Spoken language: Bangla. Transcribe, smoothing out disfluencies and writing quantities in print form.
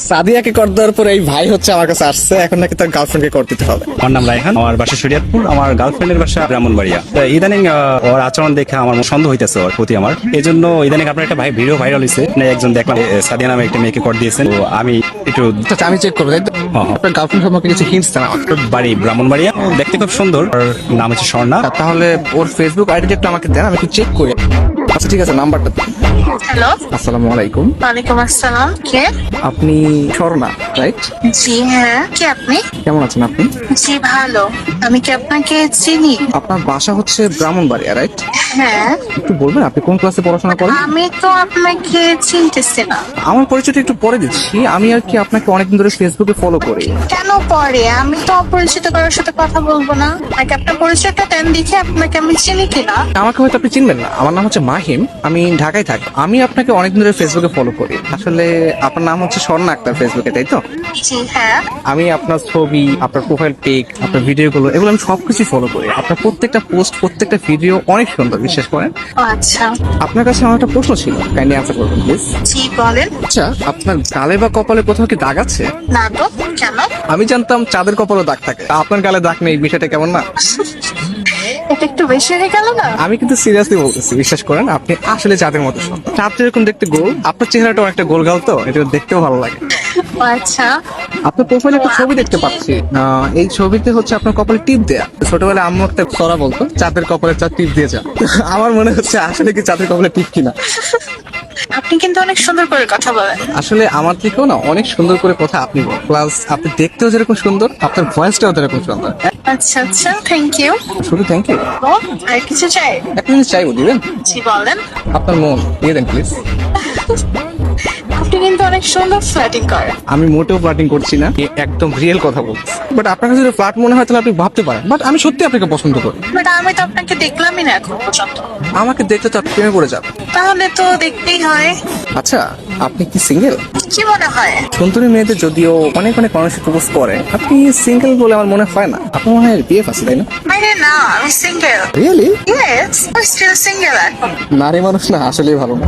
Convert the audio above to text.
সাদিয়াকে কর দেওয়ার পর এই ভাই হচ্ছে আমার কাছে আসছে, এখন নাকি তার গার্লফ্রেন্ডকে কর দিতে হবে। আমার নাম রায়হান, আমার বাসা শরীয়তপুর, আমার গার্লফ্রেন্ডের বাসা ব্রাহ্মণবাড়িয়া। তো ইদানিং ওর আচরণ দেখে আমার সন্দেহ হইতেছে ওর প্রতি আমার। এই জন্য ইদানিং আপনার একটা ভিডিও ভাইরাল হয়েছে, একজন দেখলাম সাদিয়া নামে একটা মেয়েকে কর দিয়েছেন। তো আমি একটু আচ্ছা, আমি চেক করবো, তাই তো? আপনার গার্লফ্রেন্ড সম্পর্কে কিছু হিন্টস দেন আমাকে। বাড়ি ব্রাহ্মণবাড়িয়া, ও দেখতে খুব সুন্দর, ওর নাম হচ্ছে স্বর্ণা। তাহলে ওর ফেসবুক আইডি একটু আমাকে দেন, আমি একটু চেক করি। আচ্ছা ঠিক আছে, নাম্বারটা দেন। হ্যালো, আসসালামু আলাইকুম। ওয়ালাইকুম আসসালাম। কে? আপনি স্বর্ণা, রাইট? জি হ্যাঁ, কে আপনি? কেমন আছেন আপনি? জি ভালো। আমি কি আপনাকে চিনি? আপনার বাসা হচ্ছে ব্রাহ্মণবাড়িয়া, রাইট? হ্যাঁ, একটু বলবেন আপনি কোন ক্লাসে পড়াশোনা করেন? আমি তো আপনাকে চিনতেছি না। আমার পরিচয়টা একটু পরে দিচ্ছি। আমি আর কি আপনাকে অনেকদিন ধরে ফেসবুকে ফলো করি। কেন পরে? আমি তো অপরিচিত কারোর সাথে কথা বলবো না। আগে আপনার পরিচয়টা দেন, দেখি আপনাকে আমি চিনি কিনা। আমাকে হয়তো আপনি চিনবেন না, আমার নাম হচ্ছে মাহিম, আমি ঢাকায় থাকি। আমি আপনাকে অনেকদিন ধরে ফেসবুকে ফলো করি। আসলে আপনার নাম হচ্ছে স্বর্ণা আক্তার ফেসবুকে, তাই তো? জি হ্যাঁ। আমি আপনার ছবি, আপনার প্রোফাইল পিক, আপনার ভিডিওগুলো, এগুলো আমি সবকিছু ফলো করি। আপনার প্রত্যেকটা পোস্ট, প্রত্যেকটা ভিডিও অনেক সুন্দর, বিশ্বাস করেন। ও আচ্ছা, আপনার কাছে আমার একটা প্রশ্ন ছিল, কাইন্ডলি অ্যান্সার করবেন প্লিজ। জি বলেন। আচ্ছা, আপনার গালে বা কপালে কোথাও কি দাগ আছে? না তো, কেন? আমি জানতাম চাঁদের কপালে দাগ থাকে, আপনার গালে দাগ নেই, বিষয়টা কেমন না? এটা একটু বেশি হয়ে গেল না? আমি কিন্তু সিরিয়াসলি বলতেছি, বিশ্বাস করেন, আপনি আসলে চাঁদের মতো সুন্দর। চাঁদ যেরকম দেখতে গোল, আপনার চেহারাটা অনেকটা গোল গাল, তো এটা দেখতেও ভালো লাগে। ও আচ্ছা, আপনার প্রোফাইলে একটা ছবি দেখতে পাচ্ছি। এই ছবিতে হচ্ছে আপনার কপালে টিপ দেয়া। ছোটবেলায় আম্মু একটা সরা বলতো, চাঁদের কপালে চাঁদ টিপ দিয়ে যা। আমার মনে হচ্ছে আসলে কি চাঁদের কপালে টিপ কিনা। আপনি কিন্তু অনেক সুন্দর করে কথা বলেন। আসলে আমার থেকেও না অনেক সুন্দর করে কথা আপনি বলেন, প্লাস আপনি দেখতেও যেরকম সুন্দর, আপনার ভয়েসটাও যেরকম সুন্দর। আচ্ছা আচ্ছা, থ্যাংক ইউ। শুধু থ্যাংক ইউ। ও, আর কিছু চাই? একটা জিনিস চাইবো, দিবেন? জি বলেন। আপনার মন দিয়ে দেন প্লিজ। আপনি কিন্তু অনেক সুন্দর ফ্ল্যাটিং করেন। আমি মোটেও ফ্লার্টিং করছি না, একদম রিয়েল কথা বলছি। বাট আপনার কাছে যদি ফ্লার্ট মনে হয় তাহলে আপনি ভাবতে পারেন, বাট আমি সত্যি আপনাকে পছন্দ করি। বাট আমি তো আপনাকে দেখলামই না এখন পর্যন্ত। আমাকে দেখতে তো আপনি প্রেমে পড়ে যাবেন। তাহলে তো দেখতেই হয়। আচ্ছা, আপনি কি সিঙ্গেল? কি মনে হয়? সুন্দরী মেয়েদের যদিও অনেক অনেক মানুষ প্রপোজ করে, আপনি সিঙ্গেল বলে আমার মনে হয় না। আপনার মনে হয় বিএফ আছে, তাই না? আরে না, আমি সিঙ্গেল। রিয়েলি? ইয়েস, আমি স্টিল সিঙ্গেল এখন। নারী মানুষ না আসলেই ভালো না।